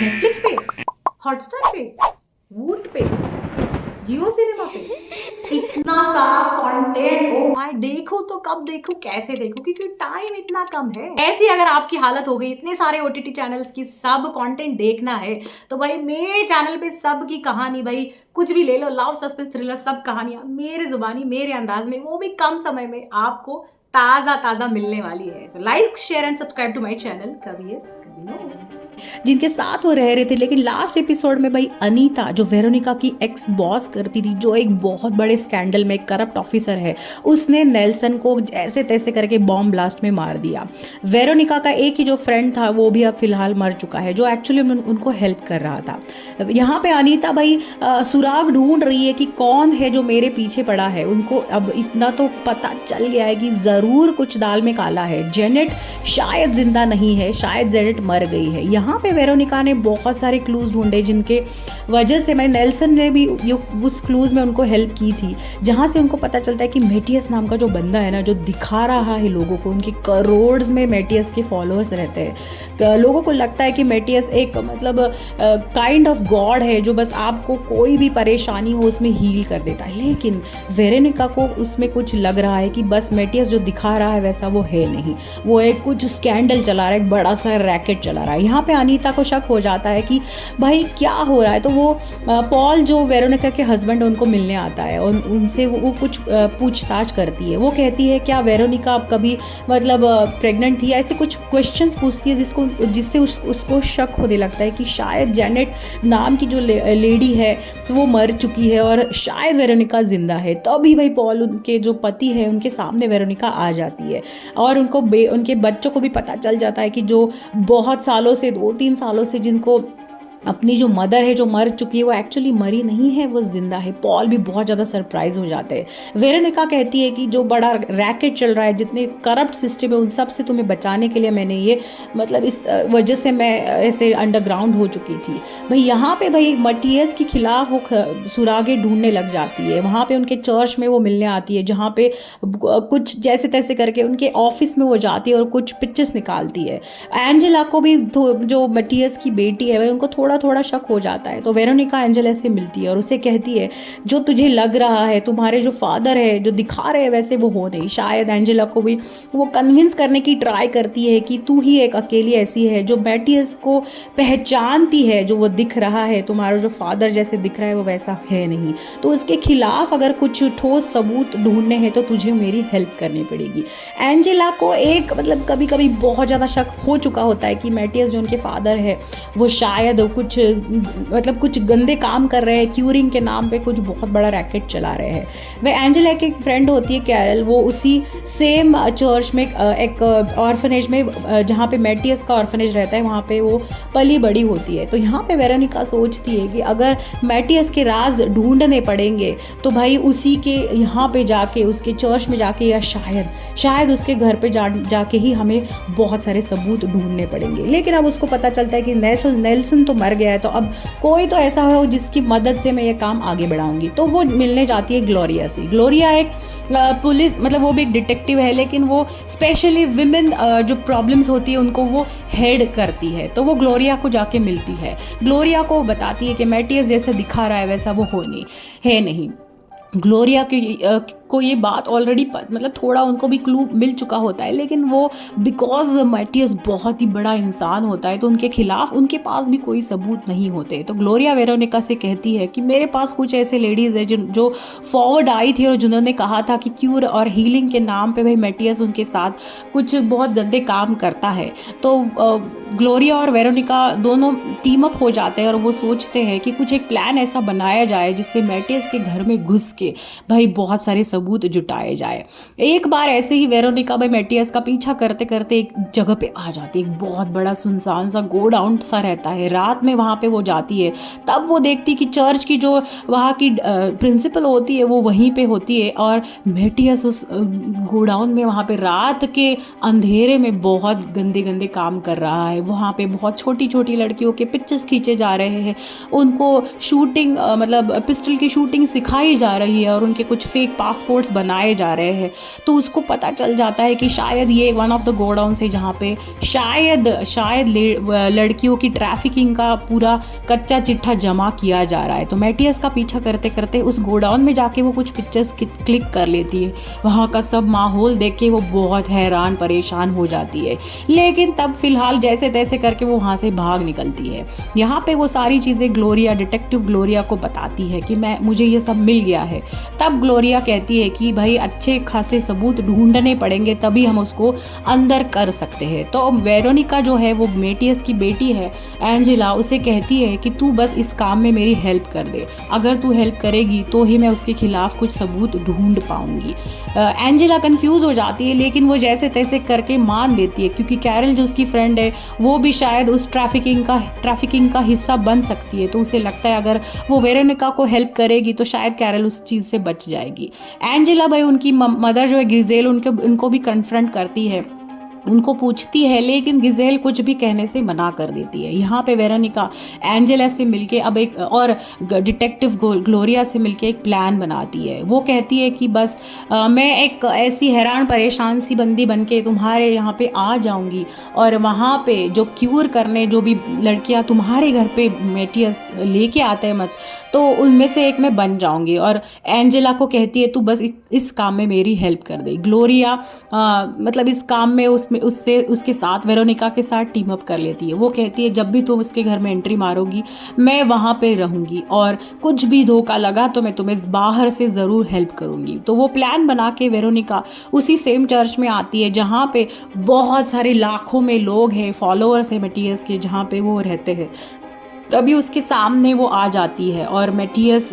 Netflix पे, Hotstar पे, वूट पे, जियो सिनेमा पे इतना सारा कंटेंट। ओ माय, देखूं तो कब देखूं, कैसे देखूं, क्योंकि टाइम इतना कम है। ऐसी अगर आपकी हालत हो गई इतने सारे ओटीटी चैनल्स की सब कंटेंट देखना है, तो भाई मेरे चैनल पे सब की कहानी, भाई कुछ भी ले लो, लव सस्पेंस थ्रिलर, सब कहानियां मेरे जुबानी मेरे अंदाज में, वो भी कम समय में आपको ताजा ताजा मिलने वाली है। So like share and subscribe to my channel कभी यस कभी नो। जिनके साथ वो रह रहे थे, लेकिन लास्ट एपिसोड में भाई अनीता, जो वेरोनिका की एक्स बॉस करती थी, जो एक बहुत बड़े स्कैंडल में करप्ट ऑफिसर है, उसने नेल्सन को जैसे तैसे करके बॉम्ब ब्लास्ट में मार दिया। वेरोनिका का एक ही जो फ्रेंड था वो भी अब फिलहाल मर चुका है, जो एक्चुअली उनको हेल्प कर रहा था। यहाँ पे अनीता भाई सुराग ढूंढ रही है कि कौन है जो मेरे पीछे पड़ा है। उनको अब इतना तो पता चल गया है कि ज़रूर कुछ दाल में काला है। जेनेट शायद जिंदा नहीं है, शायद जेनेट मर गई है। यहाँ पे वेरोनिका ने बहुत सारे क्लूज ढूंढे, जिनके वजह से मैं नेल्सन ने भी उस क्लूज में उनको हेल्प की थी, जहाँ से उनको पता चलता है कि मेटियस नाम का जो बंदा है ना, जो दिखा रहा है लोगों को, उनके करोड़ में मेटियस के फॉलोअर्स रहते हैं। लोगों को लगता है कि मेटियस एक मतलब काइंड ऑफ गॉड है, जो बस आपको कोई भी परेशानी हो उसमें हील कर देता है। लेकिन वेरोनिका को उसमें कुछ लग रहा है कि बस मेटियस जो दिखा रहा है वैसा वो है नहीं, वो एक कुछ स्कैंडल चला रहा है, एक बड़ा सा रैकेट चला रहा है। यहाँ पे अनीता को शक हो जाता है कि भाई क्या हो रहा है। तो वो पॉल, जो वेरोनिका के हस्बैंड, उनको मिलने आता है और उनसे वो कुछ पूछताछ करती है। वो कहती है क्या वेरोनिका अब कभी मतलब प्रेग्नेंट थी, ऐसे कुछ क्वेश्चंस पूछती है जिससे उसको शक होने लगता है कि शायद जेनेट नाम की जो लेडी है वो मर चुकी है और शायद वेरोनिका जिंदा है। तभी भाई पॉल, उनके जो पति है, उनके सामने वेरोनिका आ जाती है और उनके बच्चों को भी पता चल जाता है कि जो बहुत सालों से, 2-3 सालों से जिनको अपनी जो मदर है जो मर चुकी है, वो एक्चुअली मरी नहीं है, वो जिंदा है। पॉल भी बहुत ज़्यादा सरप्राइज हो जाते हैं। वेरोनिका कहती है कि जो बड़ा रैकेट चल रहा है, जितने करप्ट सिस्टम है, उन सब से तुम्हें बचाने के लिए मैंने ये मतलब इस वजह से मैं ऐसे अंडरग्राउंड हो चुकी थी। भाई यहाँ पे भाई मटियस के खिलाफ वो सुरागें ढूंढने लग जाती है। वहाँ पे उनके चर्च में वो मिलने आती है, जहाँ पे कुछ जैसे तैसे करके उनके ऑफिस में वो जाती है और कुछ पिक्चर्स निकालती है। एंजेला को भी जो मटियस की बेटी है, उनको थोड़ा थोड़ा शक हो जाता है। तो वेरोनिका एंजेला से मिलती है और उसे कहती है जो तुझे लग रहा है, तुम्हारे जो फादर है जो दिखा रहे हैं वैसे वो हो नहीं। शायद एंजेला को भी वो कन्विंस करने की ट्राई करती है कि तू ही एक अकेली ऐसी है जो मेटियस को पहचानती है, जो वो दिख रहा है, तुम्हारा जो फादर जैसे दिख रहा है वो वैसा है नहीं। तो उसके खिलाफ अगर कुछ ठोस सबूत ढूंढने हैं तो तुझे मेरी हेल्प करनी पड़ेगी। एंजेला को एक मतलब कभी कभी बहुत ज़्यादा शक हो चुका होता है कि मेटियस जो उनके फादर है वो शायद कुछ मतलब कुछ गंदे काम कर रहे हैं, क्यूरिंग के नाम पे कुछ बहुत बड़ा रैकेट चला रहे हैं। वह एंजेला की फ्रेंड होती है कैरल, वो उसी सेम चर्च में एक ऑर्फनेज में, जहाँ पे मेटियस का ऑर्फनेज रहता है, वहाँ पे वो पली बड़ी होती है। तो यहाँ पे वेरोनिका सोचती है कि अगर मेटियस के राज ढूंढने पड़ेंगे तो भाई उसी के यहाँ पे जाके, उसके चर्च में जाके, या शायद उसके घर पे जाके ही हमें बहुत सारे सबूत ढूंढने पड़ेंगे। लेकिन अब उसको पता चलता है कि नेल्सन तो मर गया है, तो अब कोई तो ऐसा हो जिसकी मदद से मैं ये काम आगे बढ़ाऊंगी। तो वो मिलने जाती है ग्लोरिया से। ग्लोरिया एक पुलिस, मतलब वो भी एक डिटेक्टिव है, लेकिन वो स्पेशली विमेन जो प्रॉब्लम्स होती है उनको वो हेड करती है। तो वो ग्लोरिया को जाके मिलती है, ग्लोरिया को बताती है कि मेटियस जैसे दिखा रहा है वैसा वो है नहीं। ग्लोरिया को ये बात ऑलरेडी मतलब थोड़ा उनको भी क्लू मिल चुका होता है, लेकिन वो बिकॉज मेटियस बहुत ही बड़ा इंसान होता है तो उनके खिलाफ उनके पास भी कोई सबूत नहीं होते। तो ग्लोरिया वेरोनिका से कहती है कि मेरे पास कुछ ऐसे लेडीज़ है जो फॉरवर्ड आई थी और जिन्होंने कहा था कि क्यूर और हीलिंग के नाम पे भाई मेटियस उनके साथ कुछ बहुत गंदे काम करता है। तो ग्लोरिया और वेरोनिका दोनों टीम अप हो जाते हैं और वो सोचते हैं कि कुछ एक प्लान ऐसा बनाया जाए जिससे मेटियस के घर में घुस के भाई बहुत सारे सबूत जुटाए जाए। एक बार ऐसे ही वेरोनिका भाई मेटियस का पीछा करते करते एक जगह पे आ जाती है, एक बहुत बड़ा सुनसान सा गोडाउन सा रहता है। रात में वहाँ पे वो जाती है, तब वो देखती कि चर्च की जो वहाँ की प्रिंसिपल होती है वो वहीं पे होती है और मेटियस उस गोडाउन में वहाँ पे रात के अंधेरे में बहुत गंदे गंदे काम कर रहा है। वहाँ पे बहुत छोटी छोटी लड़कियों के पिक्चर्स खींचे जा रहे हैं, उनको शूटिंग मतलब पिस्टल की शूटिंग सिखाई जा रही है और उनके कुछ फेक पासपोर्ट पासपोर्ट्स बनाए जा रहे हैं। तो उसको पता चल जाता है कि शायद ये वन ऑफ द गोडाउन है जहाँ पे शायद लड़कियों की ट्रैफिकिंग का पूरा कच्चा चिट्ठा जमा किया जा रहा है। तो मैटियस का पीछा करते करते उस गोडाउन में जाके वो कुछ पिक्चर्स क्लिक कर लेती है। वहाँ का सब माहौल देख के वो बहुत हैरान परेशान हो जाती है, लेकिन तब फिलहाल जैसे तैसे करके वो वहाँ से भाग निकलती है। यहाँ पे वो सारी चीज़ें ग्लोरिया, डिटेक्टिव ग्लोरिया को बताती है कि मुझे ये सब मिल गया है। तब ग्लोरिया कहती है कि भाई अच्छे खासे सबूत ढूंढने पड़ेंगे तभी हम उसको अंदर कर सकते हैं। तो वेरोनिका जो है वो मेटियस की बेटी है एंजेला, उसे कहती है कि तू बस इस काम में मेरी हेल्प कर दे, अगर तू हेल्प करेगी तो ही मैं उसके खिलाफ कुछ सबूत ढूंढ पाऊंगी। एंजेला कंफ्यूज हो जाती है, लेकिन वो जैसे तैसे करके मान लेती है क्योंकि कैरल जो उसकी फ्रेंड है वो भी शायद उस ट्रैफिकिंग का हिस्सा बन सकती है। तो उसे लगता है अगर वो वेरोनिका को हेल्प करेगी तो शायद कैरल उस चीज़ से बच जाएगी। एंजेला भाई उनकी मदर जो है गिजेल उनको भी कन्फ्रंट करती है, उनको पूछती है, लेकिन गिजेल कुछ भी कहने से मना कर देती है। यहाँ पे वेरोनिका एंजेला से मिलके अब एक और डिटेक्टिव ग्लोरिया से मिलके एक प्लान बनाती है। वो कहती है कि बस मैं एक ऐसी हैरान परेशान सी बंदी बन के तुम्हारे यहाँ पे आ जाऊँगी और वहाँ पे जो क्यूर करने जो भी लड़कियाँ तुम्हारे घर पे मेटियस लेके आते हैं मत, तो उनमें से एक मैं बन जाऊँगी। और एंजेला को कहती है तू बस इस काम में मेरी हेल्प कर दे। ग्लोरिया मतलब इस काम में उसके साथ वेरोनिका के साथ टीम अप कर लेती है। वो कहती है जब भी तुम उसके घर में एंट्री मारोगी मैं वहाँ पे रहूँगी और कुछ भी धोखा लगा तो मैं तुम्हें बाहर से ज़रूर हेल्प करूँगी। तो वो प्लान बना के वेरोनिका उसी सेम चर्च में आती है जहाँ पे बहुत सारे लाखों में लोग हैं, फॉलोअर्स हैं मेटियस के, जहाँ पे वो रहते हैं। तभी उसके सामने वो आ जाती है और मेटियस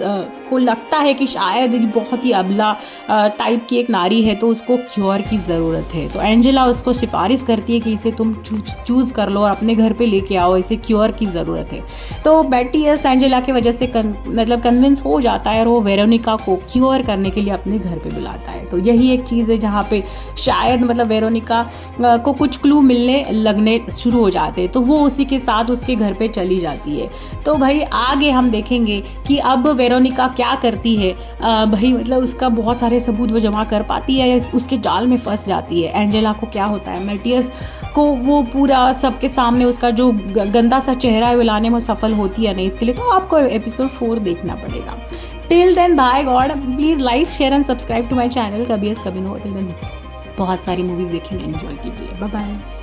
को लगता है कि शायद ये बहुत ही अबला टाइप की एक नारी है तो उसको क्योर की ज़रूरत है। तो एंजेला उसको सिफारिश करती है कि इसे तुम चूज़ कर लो और अपने घर पे लेके आओ, इसे क्योर की ज़रूरत है। तो मेटियस एंजेला की वजह से मतलब कन्विंस हो जाता है और वो वेरोनिका को क्योर करने के लिए अपने घर पे बुलाता है। तो यही एक चीज़ है जहाँ पे शायद मतलब वेरोनिका को कुछ क्लू लगने शुरू हो जाते हैं, तो वो उसी के साथ उसके घर पे चली जाती है। तो भाई आगे हम देखेंगे कि अब वेरोनिका क्या करती है। भाई मतलब उसका बहुत सारे सबूत वो जमा कर पाती है या उसके जाल में फंस जाती है। एंजेला को क्या होता है, मेटियस को वो पूरा सबके सामने उसका जो गंदा सा चेहरा है वो लाने में सफल होती है नहीं, इसके लिए तो आपको एपिसोड 4 देखना पड़ेगा। Till then bye God, please like share and subscribe to my channel कभी यस कभी नो। टिल देन बहुत सारी मूवीज़ देखेंगे, एंजॉय कीजिए, बाय बाय।